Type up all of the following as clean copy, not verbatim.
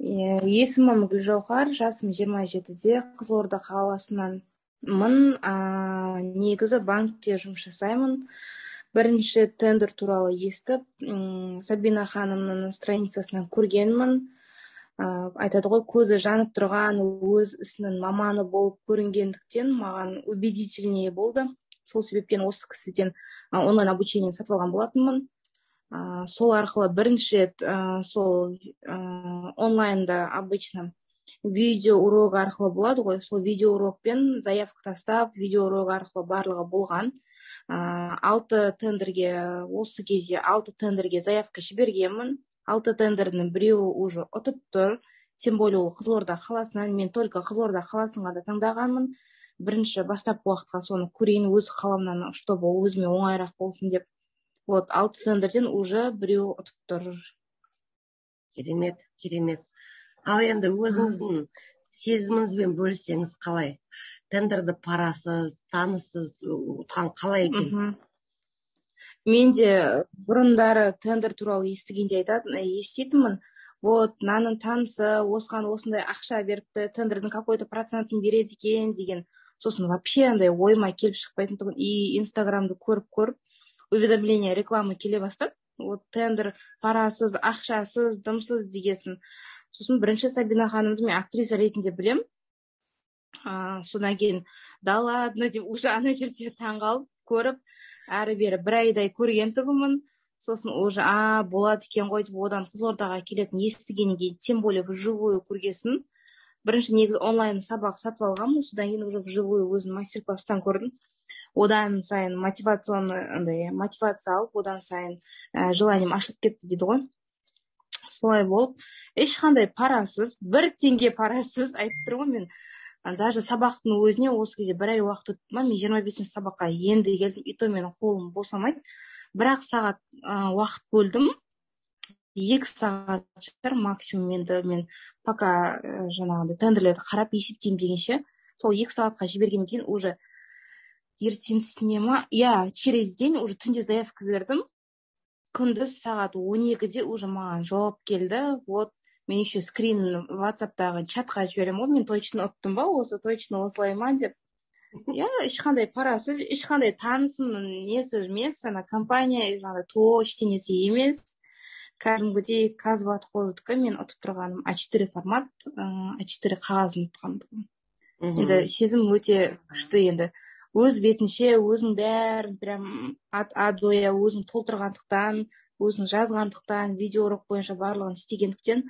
Есімім Гүлжауһар, жасым 27-де, Қызылорда қаласынан. Негізі банкте жұмыс жасаймын. Бірінші тендер туралы естіп, Сабина ханымның страницасынан көргенмін. Айтады ғой, көзі жанып тұрған, өз ісінің маманы болып көрінгендіктен маған убедительнее болды. Сол себептен осы кісіден онлайн обучение сатып алған болатынмын. Сол арқылы бірінші рет сол онлайнда обычно видео урок арқылы болады ғой, сол видео урокпен заявка тастап, видео урок арқылы барлығы болған. 6 тендерге, осы кезде 6 тендерге заявка жібергенмін. 6 тендердің біреуі уже ұтып тұр. Тем более ол Қызылорда қаласынан, мен только Қызылорда қаласын ғана таңдағанмын. Бірінші бастапқы уақытқа соны көрейін, өз қаламнан, чтобы өзіме оңайырақ болсын деп. Вот, 6 тендерден уже біреу ұтып тұр. Керемет, керемет. Ал енді өзіңіздің сезіміңізбен бөліссеңіз қалай? Тендерді парасыз, таныссыз ұтқан қалай екен? Мен де бұрындары тендер туралы еститінмін. Вот, наның танысы осыған осындай ақша беріпті, тендердің какой-то процентін береді екен деген. Сосын вообще андай ойыма келіп шықпайтын. И инстаграмды көріп, уведомление, реклама келе бастады. Вот тендер парасыз, ақшасыз, дымсыз дегесін. Сосын бірінші Сабина ханымды мен актриса ретінде білем. Содан кейін да ладно деп уже ана жерде таңғалып көріп, әрі-бері бір айдай көрген тұғымын. Сосын уже болады екен ғой деп одан Қызылордаға келетін естігеннен кейін, тем более вживую көргесін. Бірінші негізі онлайн сабақ сатып алғанмын, содан кейін уже вживую өзім мастер-класстан көрдім. Одан сайын мотивация алып, одан сайын желанием ашылып кетті дейді ғой. Солай болып, ешқандай парасыз, 1 теңге парасыз айтып тұрмын мен. Даже сабақтың өзіне осы кезде бір ай уақыт өтті ма, мен 25 сабаққа енді келдім, и то менің қолым босамайды. 1 сағат уақыт бөлдім. 2 сағат шығар максимум енді мен пока жаңағыдай тендерлерді қарап есептеймін дегенше, сол 2 сағатқа жібергеннен кейін уже ертеңгісіне ма, через день уже түнде заявка бердім. Күндіз сағат 12-де уже маған жауап келді. Вот, мен еще скрин WhatsApp-тағы чатқа жіберем ғой, мен точно ұттым ба, осы точно осылай ма деп. Ешқандай парасыз, ешқандай танысымның несі емес, жаңа компания, жаңа ештеңесі емес. Кәдімгідей Казватхоздікі мен ұтып тұрғаным А4 формат, А4 қағазын ұтқандығым. Енді сезім өте күшті енді. Өз бетінше, өзің бәрін прям ад-доя өзің толтырғандықтан, өзің жазғандықтан, видео урок бойынша барлығын істегендіктен,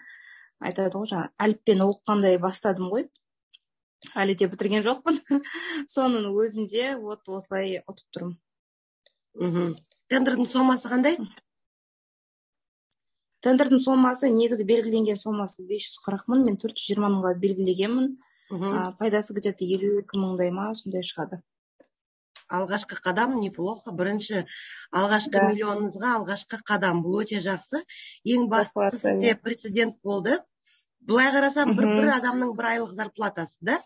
айтады ғой, жаңа әліппені оқығандай бастадым ғой. Әлі де бітірген жоқпын. Соның өзінде вот осылай ұтып тұрмын. Тендердің сомасы қандай? Тендердің сомасы, негізі белгіленген сомасы 540 мың, мен 420 мыңға белгілегенмін. Пайдасы где-то 52 мыңдай ма, сондай шығады. Алғашқы қадам неплохо. Бірінші алғашқы миллионыңызға алғашқы қадам. Бұл өте жақсы. Ең бастысы сізде прецедент болды. Былай қарасам, бір адамның 1 айлық зарплатасы, да?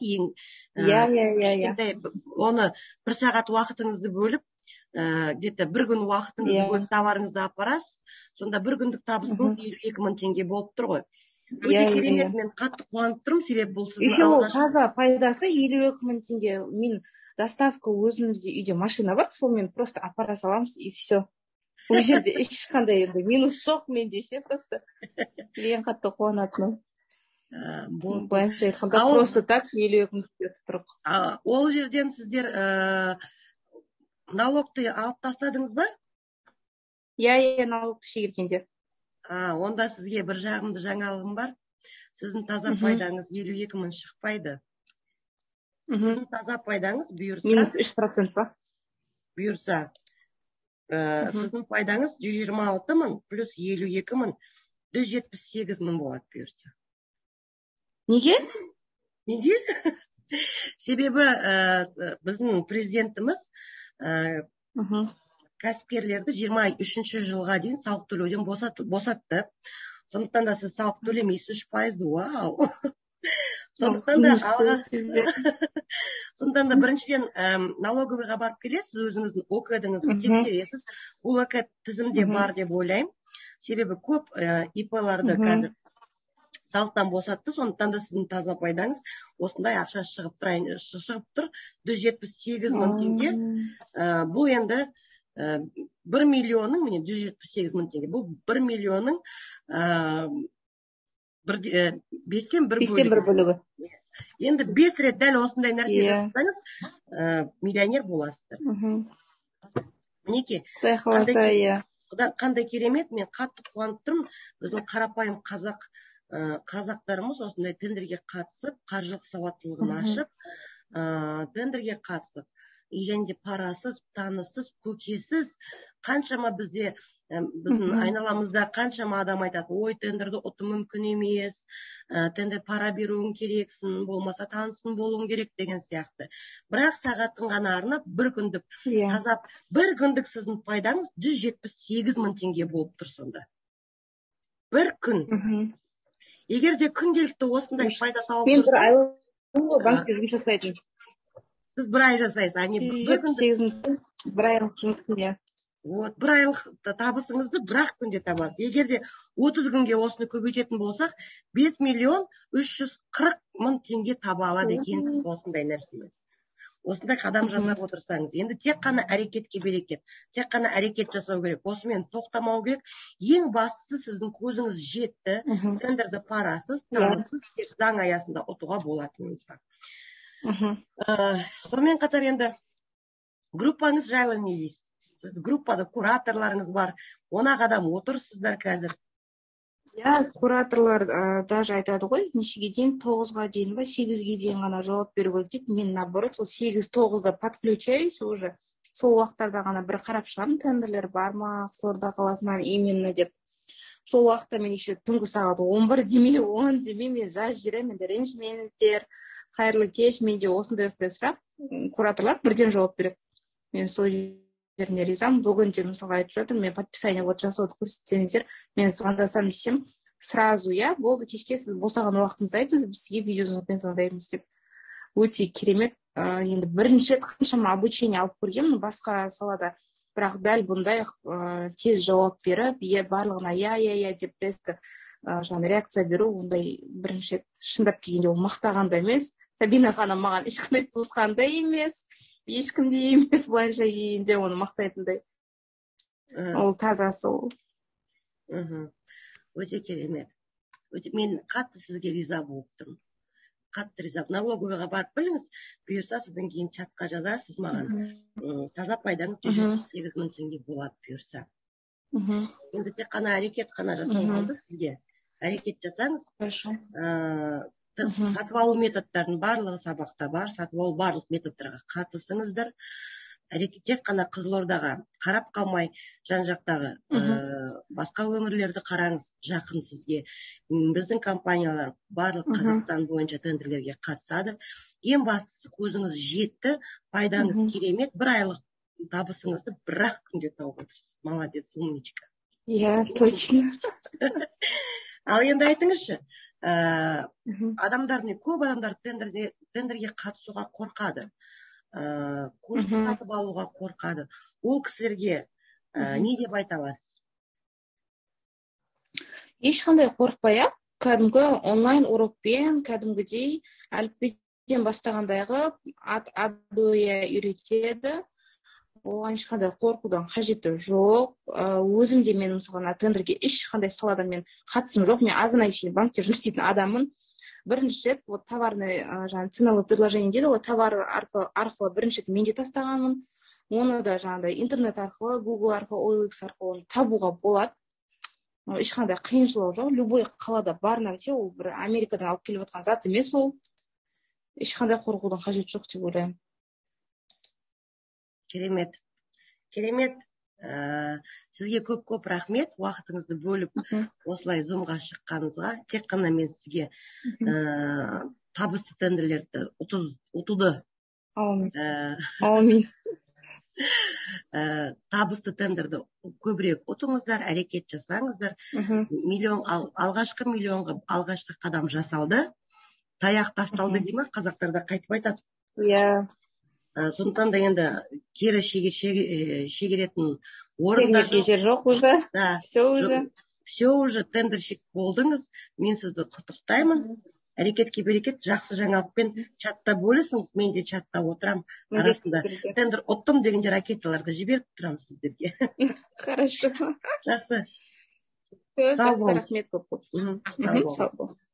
Оны 1 сағат уақытыңызды бөліп, где-то 1 күн уақытыңызды бөліп товарыңызды апарасыз. Сонда 1 күндік табысыңыз 52 мың теңге болып тұр ғой. Өте керемет, мен қатты қуанып тұрмын, себебі бұл сіздің алғашқы. Таза пайдасы 52 мың теңге. Мен доставка өзімізде үйде машина бар, сол мен просто апара саламыз и все. Ол жерде ешқандай минус жоқ менде ше, просто. Ең қатты қуанатыным. Былайша айтқанда просто так 52 мың теңге тұттырық. Ол жерден сіздер налогты алып тастадыңыз ба? Налогты шегергенде. Онда сізге бір жағымды жаңалығым бар. Сіздің таза пайдаңыз 52 мың шықпайды. Сіздің таза пайдаңыз бұйырса... Минус 3% ба? Бұйырса, сіздің пайдаңыз 126 мың плюс 52 мың, 178 мың болады бұйырса. Неге? Неге? Себебі біздің президентіміз кәсіпкерлерді 23 жылға дейін салық төлеуден босатты. Сондықтан да сіз салық төлемейсіз 3%. Вау! Сондықтан да біріншіден налоговыйға барып келесіз, өзіңіздің ОК-діңізді тексересіз. Бұл ОК тізімде бар деп ойлаймын. Себебі көп ИП-ларды қазір салықтан босатты. Сондықтан да сіздің таза пайдаңыз осындай ақша шығып тұр 178 мың теңге. Бұл енді 1 миллионның, міне 178 мың теңге. Бұл 1 миллионның 5-тен 1 бөлігі. Енді 5 рет дәл осындай нәрсе жасасаңыз, миллионер боласыздар. Мінекей, қандай керемет, мен қатты қуанып тұрмын. Біздің қарапайым қазақтарымыз осындай тендерге қатысып, қаржылық сауаттылығын ашып, тендерге қатысып, және де парасыз, таныссыз, көкесіз, қаншама біздің айналамызда қаншама адам айтады, ой, тендерді ұту мүмкін емес, тендер пара беруің керексің, болмаса танысың болуың керек деген сияқты. Бірақ сағатын ғана арнап, бір күндік тазап, бір күндік сіздің пайдаңыз 178 мың теңге болып тұр сонда. Бір күн. Егер де күнделікті осындай пайда тауып мен бір айлық банкте жұмыс жасайтын. Сіз бір ай жасайсыз, бір айлық жұмысым. Вот, бір айлық табысыңызды бір-ақ күнде табасыз. Егер де 30 күнге осыны көбейтетін болсақ, 5 миллион 340 мың теңге таба алады екенсіз осындай нәрсемен. Осындай қадам жасап отырсаңыз. Енді тек қана әрекетке берекет. Тек қана әрекет жасау керек. Осымен тоқтамау керек. Ең бастысы сіздің көзіңіз жетті. Тендерді парасыз, таныссыз, тек заң аясында ұтуға болатыныңызға. Сонымен қатар енді группаңыз жайлы не дейсіз? Сіз группада кураторларыңыз бар, 10 адам отырсыздар қазір. Кураторлар даже айтады ғой, нешеге дейін, 9-ға дейін ба, 8-ге дейін ғана жауап беру керек дейді. Мен наоборот, сол 8-9-да подключаюсь уже. Сол уақыттарда ғана бір қарап шығамын, тендерлер бар ма, Қызылорда қаласынан именно деп. Сол уақытта мен еще түнгі сағат 11 демей, 10 демей, мен жаз жүремін, енді ренжімеңіздер, қайырлы кеш, менде осындай сұрақ, кураторлар бірден жауап береді. Мен сол жеріне ризамын. Бүгін де мысалға айтып жатыр, мен подписание жасауды көрсетсеңіздер, мен звондасам десем, сразу болды, кешке сіз босаған уақытыңызды айтыңыз, біз сізге видеозвонокпен звондаймыз деп. Өте керемет. Енді бірінші рет қаншама обучение алып көргенмін басқа салада, бірақ дәл бұндай тез жауап беріп, барлығына деп реакция беру, ондай бірінші рет шындап келгенде ол мақтағанда емес. Сабина ханым маған ешқандай туысқанда емес, ешкімде емес, былайша келгенде оны мақтайтындай. Ол таза сол. Өте керемет. Мен қатты сізге риза болып тұрмын. Қатты риза. Налоговыйға барып біліңіз, бұйырса содан кейін чатқа жазарсыз маған. Таза пайдаңыз 178 мың теңге болады бұйырса. Енді тек қана әрекет қана жасау қалды сізге. Әрекет жасаңыз. Сатып алу методтарын барлығы сабақта бар, сатып алу барлық методтарға қатысыңыздар. Тек қана Қызылордаға қарап қалмай, жан-жақтағы басқа өңірлерді қараңыз, жақын сізге. Біздің компаниялар барлық Қазақстан бойынша тендерлерге қатысады. Ең бастысы көзіңіз жетті, пайдаңыз керемет, бір айлық табысыңызды бір-ақ күнде тауып отырсыз. Молодец, умничка. Точно. Ал енді айтыңызшы, көп адамдар тендерге қатысуға қорқады. Курс сатып алуға қорқады. Ол кісілерге не деп айта аласыз? Ешқандай қорықпай, кәдімгі онлайн урокпен, кәдімгідей әліпбеден бастағандайғы адуя үйретеді. Оған ешқандай қорқудан қажеті жоқ. Өзім де мен мысалға тендерге ешқандай саладан мен қатысым жоқ. Мен азын айшын банкте жұмыс істейтін адаммын. Бірінші рет товарный ценовое предложение дейді, товар арқылы бірінші рет мен де тастағанмын. Оны да интернет арқылы, Google арқылы, OLX арқылы табуға болады. Ешқандай қиыншылық жоқ. Любой қалада бар нәрсе, ол бір Америкадан алып келіп жатқан зат емес ол. Ешқандай қорқудан қажеті жоқ деп ойлаймын. Керемет. Керемет. Сізге көп рахмет, уақытыңызды бөліп осылай зумға шыққаныңызға. Тек қана мен сізге табысты тендерлерді ұтуды. Аумин. Табысты тендерді көбірек ұтыңыздар, әрекет жасаңыздар. Алғашқы миллионға алғашқы қадам жасалды. Таяқ тасталды деймі, қазақтарда қайтып айтады. Сондықтан да енді кері шегеретін орындар жоқ уже. Все уже. все уже тендерщик болдыңыз, мен сізді құттықтаймын. Әрекетке берекет, жақсы жаңалықпен чатта бөлісіңіз, мен де чатта отырам, арасында тендер ұттым дегенде ракеталарды жіберіп тұрамын сіздерге. Хорошо. Жақсы. Жақсы, рахмет көп. Сау болыңыз.